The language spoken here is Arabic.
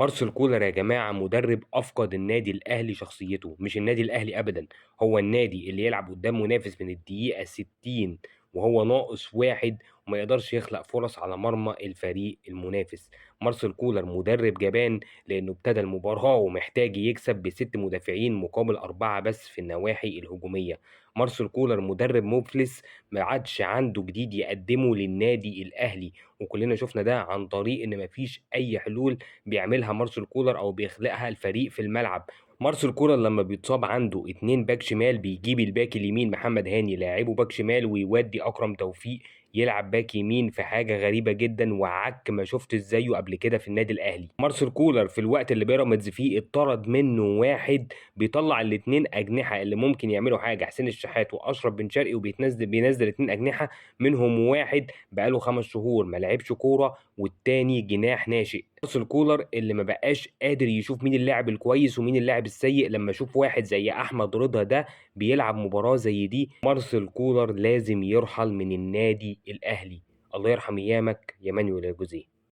مارسيل كولر يا جماعة مدرب أفقد النادي الأهلي شخصيته، مش النادي الأهلي أبدا. هو النادي اللي يلعب قدام منافس من الدقيقة 60 وهو ناقص واحد وما يقدرش يخلق فرص على مرمى الفريق المنافس. مارسيل كولر مدرب جبان، لأنه ابتدى المباراة ومحتاج يكسب بست مدافعين مقابل أربعة بس في النواحي الهجومية. مارسيل كولر مدرب مفلس، ما عادش عنده جديد يقدمه للنادي الأهلي، وكلنا شفنا ده عن طريق إن مفيش أي حلول بيعملها مارسيل كولر او بيخلقها الفريق في الملعب. مارسيل كولر لما بيتصاب عنده اتنين باك شمال بيجيب الباك اليمين محمد هاني لاعبه باك شمال، ويودي اكرم توفيق يلعب باك يمين، في حاجه غريبه جدا وعك ما شفت زيه قبل كده في النادي الاهلي. مارسيل كولر في الوقت اللي بيراميدز فيه اتطرد منه واحد، بيطلع الاتنين اجنحه اللي ممكن يعملوا حاجه، حسين الشحات واشرف بن شرقي، بينزل اتنين اجنحه منهم واحد بقاله 5 شهور ما لعبش كوره والتاني جناح ناشئ. مارسيل كولر اللي ما بقاش قادر يشوف مين اللاعب الكويس ومين اللاعب السيء. لما اشوف واحد زي احمد رضا ده بيلعب مباراة زي دي، مارسيل كولر لازم يرحل من النادي الاهلي. الله يرحم ايامك يا مانويل الجوزيه.